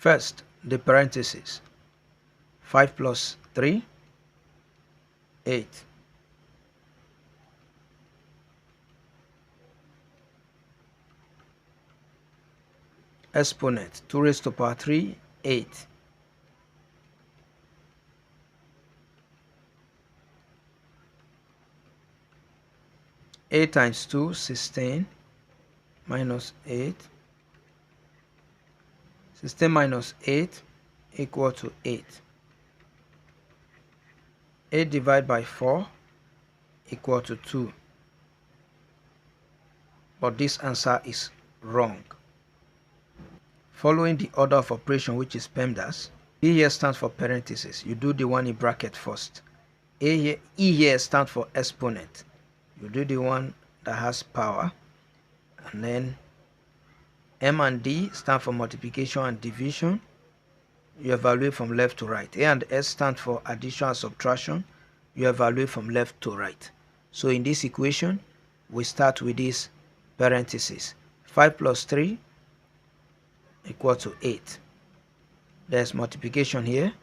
First, the parentheses. 5 plus 3, 8. Exponent, 2 raised to the power 3, 8. Eight times 2, 16, minus 8. 16 minus 8 equal to 8. 8 divided by 4 equal to 2. But this answer is wrong. Following the order of operation, which is PEMDAS, P here stands for parentheses. You do the one in bracket first. E here stands for exponent. You do the one that has power. And then M and D stand for multiplication and division. You evaluate from left to right. A and S stand for addition and subtraction. You evaluate from left to right. So in this equation, we start with these parentheses. 5 plus 3 equal to 8. There's multiplication here.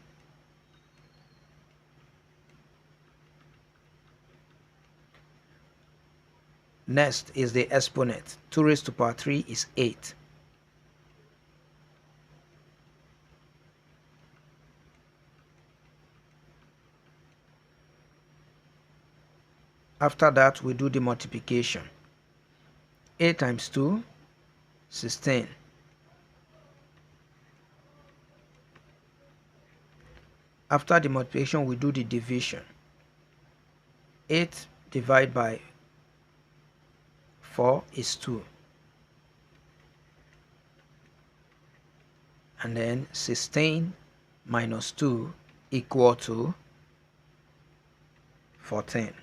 Next is the exponent. 2 raised to the power 3 is 8. After that, we do the multiplication. 8 times 2, 16. After the multiplication, we do the division. 8 divided by 4 is 2. And then 16 minus 2 equal to 14.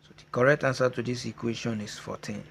So the correct answer to this equation is 14.